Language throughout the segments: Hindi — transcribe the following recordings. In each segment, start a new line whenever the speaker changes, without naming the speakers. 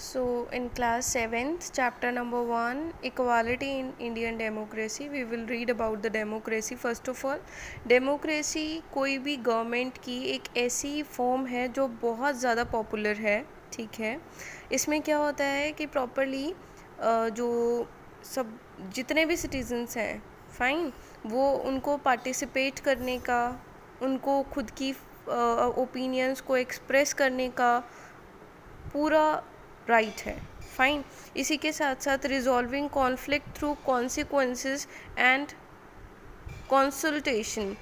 So, in class 7th, chapter number 1, Equality in Indian Democracy, we will read about the democracy. First of all, democracy कोई भी गवर्नमेंट की एक ऐसी फॉर्म है जो बहुत ज़्यादा पॉपुलर है, ठीक है। इसमें क्या होता है कि प्रॉपरली जो सब जितने भी सिटीजन्स हैं, फाइन, वो उनको पार्टिसिपेट करने का, उनको खुद की ओपिनियंस को एक्सप्रेस करने का पूरा राइट है, फाइन। इसी के साथ साथ resolving conflict through consequences and consultation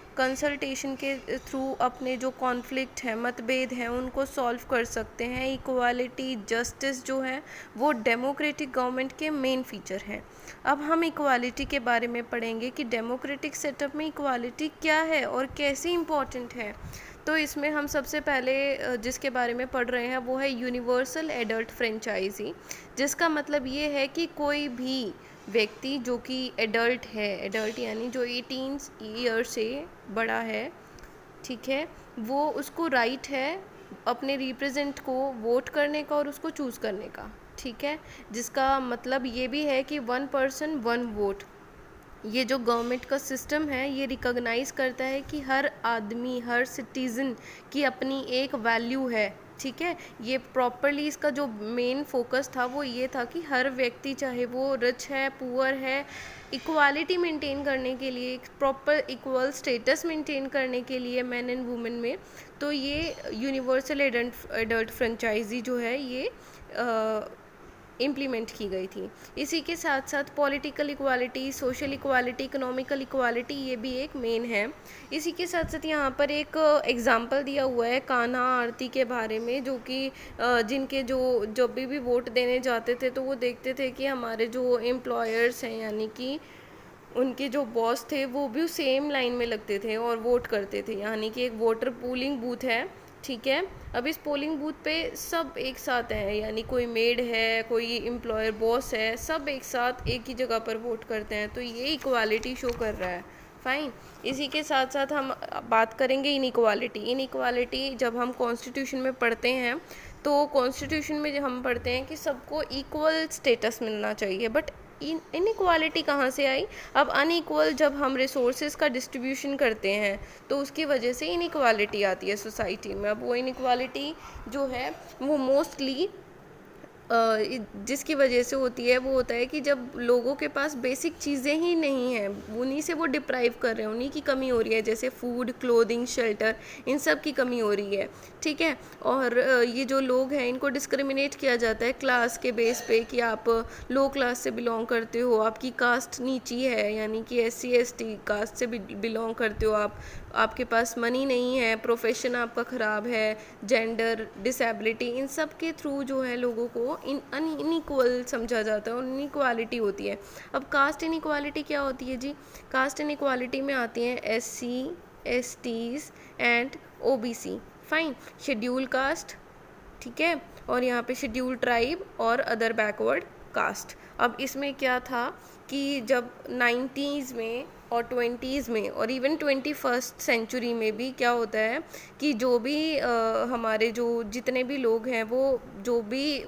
के थ्रू अपने जो कॉन्फ्लिक्ट हैं, मतभेद हैं, उनको सॉल्व कर सकते हैं। इक्वालिटी, जस्टिस जो है वो डेमोक्रेटिक गवर्नमेंट के मेन फीचर हैं। अब हम इक्वालिटी के बारे में पढ़ेंगे कि डेमोक्रेटिक सेटअप में इक्वालिटी क्या है और कैसे इम्पॉर्टेंट है। तो इसमें हम सबसे पहले जिसके बारे में पढ़ रहे हैं वो है यूनिवर्सल एडल्ट फ्रेंचाइजी, जिसका मतलब ये है कि कोई भी व्यक्ति जो कि एडल्ट है, एडल्ट यानी जो 18 ईयर से बड़ा है, ठीक है, वो उसको राइट है अपने रिप्रेजेंट को वोट करने का और उसको चूज़ करने का, ठीक है। जिसका मतलब ये भी है कि 1 पर्सन 1 वोट। ये जो गवर्नमेंट का सिस्टम है ये रिकॉग्नाइज़ करता है कि हर आदमी, हर सिटीज़न की अपनी एक वैल्यू है, ठीक है। ये प्रॉपरली इसका जो मेन फोकस था वो ये था कि हर व्यक्ति, चाहे वो रिच है, पुअर है, इक्वालिटी मेंटेन करने के लिए, एक प्रॉपर इक्वल स्टेटस मेंटेन करने के लिए मैन एंड वुमेन में, तो ये यूनिवर्सल एडल्ट फ्रेंचाइजी जो है ये इम्प्लीमेंट की गई थी। इसी के साथ साथ political equality, social equality, economical equality, ये भी एक मेन है। इसी के साथ साथ यहाँ पर एक एग्जाम्पल दिया हुआ है कान्हा आरती के बारे में, जो कि जिनके जो जब भी वोट देने जाते थे तो वो देखते थे कि हमारे जो एम्प्लॉयर्स हैं, यानी कि उनके जो बॉस थे, वो भी सेम लाइन में लगते थे और वोट करते थे। यानी कि एक वोटर पोलिंग बूथ है, ठीक है। अब इस पोलिंग बूथ पे सब एक साथ हैं, यानी कोई मेड है, कोई एम्प्लॉयर बॉस है, सब एक साथ एक ही जगह पर वोट करते हैं। तो ये इक्वालिटी शो कर रहा है, फाइन। इसी के साथ साथ हम बात करेंगे इनइक्वालिटी जब हम कॉन्स्टिट्यूशन में पढ़ते हैं तो कॉन्स्टिट्यूशन में जब हम पढ़ते हैं कि सबको इक्वल स्टेटस मिलना चाहिए, बट इनइक्वालिटी कहाँ से आई? अब अनइक्वल जब हम रिसोर्सेज का डिस्ट्रीब्यूशन करते हैं तो उसकी वजह से इनइक्वालिटी आती है सोसाइटी में। अब वो इनइक्वालिटी जो है वो मोस्टली जिसकी वजह से होती है वो होता है कि जब लोगों के पास बेसिक चीज़ें ही नहीं हैं, उन्हीं से वो डिप्राइव कर रहे हैं, उन्हीं की कमी हो रही है, जैसे फूड, क्लोथिंग, शेल्टर, इन सब की कमी हो रही है, ठीक है। और ये जो लोग हैं इनको डिस्क्रिमिनेट किया जाता है क्लास के बेस पे कि आप लो क्लास से बिलोंग करते हो, आपकी कास्ट नीची है, यानी कि SC ST कास्ट से बिलोंग करते हो आप, आपके पास मनी नहीं है, प्रोफेशन आपका ख़राब है, जेंडर, डिसेबिलिटी, इन सब के थ्रू जो है लोगों को अनइक्वल समझा जाता है और इनइक्वालिटी होती है। अब कास्ट इनइक्वालिटी क्या होती है जी? कास्ट इनइक्वालिटी में आती हैं SC STs and OBC, fine, schedule caste, ठीक है, और यहाँ पे शेड्यूल ट्राइब और अदर बैकवर्ड कास्ट। अब इसमें क्या था कि जब 90s में और 20s में और इवन 21st सेंचुरी में भी क्या होता है कि जो भी हमारे जो जितने भी लोग हैं वो जो भी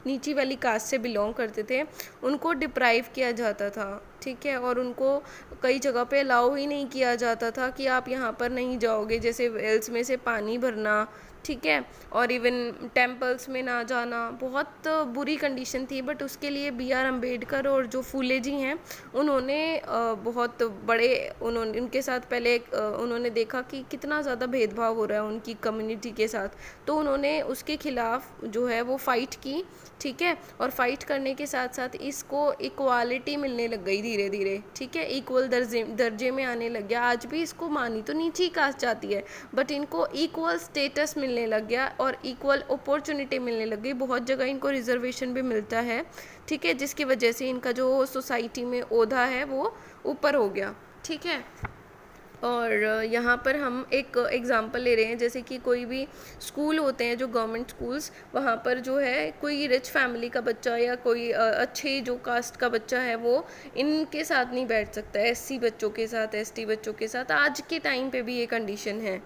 नीची वाली कास्ट से बिलोंग करते थे उनको डिप्राइव किया जाता था, ठीक है, और उनको कई जगह पे अलाउ ही नहीं किया जाता था कि आप यहाँ पर नहीं जाओगे, जैसे वेल्स में से पानी भरना, ठीक है, और इवन टेम्पल्स में ना जाना, बहुत बुरी कंडीशन थी। बट उसके लिए BR अम्बेडकर और जो फूले जी हैं उन्होंने बहुत बड़े, उन्होंने उनके साथ पहले उन्होंने देखा कि कितना ज़्यादा भेदभाव हो रहा है उनकी कम्युनिटी के साथ, तो उन्होंने उसके खिलाफ जो है वो फ़ाइट की, ठीक है, और फाइट करने के साथ साथ इसको इक्वालिटी मिलने लग गई धीरे धीरे, ठीक है, इक्वल दर्जे में आने लग गया। आज भी इसको मानी तो नीची कास्ट जाती है, बट इनको इक्वल स्टेटस मिलने लग गया और इक्वल अपॉर्चुनिटी मिलने लग गई। बहुत जगह इनको रिजर्वेशन भी मिलता है, ठीक है, जिसकी वजह से इनका जो सोसाइटी में ओहदा है वो ऊपर हो गया, ठीक है। और यहाँ पर हम एक एग्ज़ाम्पल ले रहे हैं, जैसे कि कोई भी स्कूल होते हैं जो गवर्नमेंट स्कूल्स, वहाँ पर जो है कोई रिच फैमिली का बच्चा या कोई अच्छे जो कास्ट का बच्चा है वो इनके साथ नहीं बैठ सकता है, SC बच्चों के साथ, ST बच्चों के साथ। आज के टाइम पे भी ये कंडीशन है,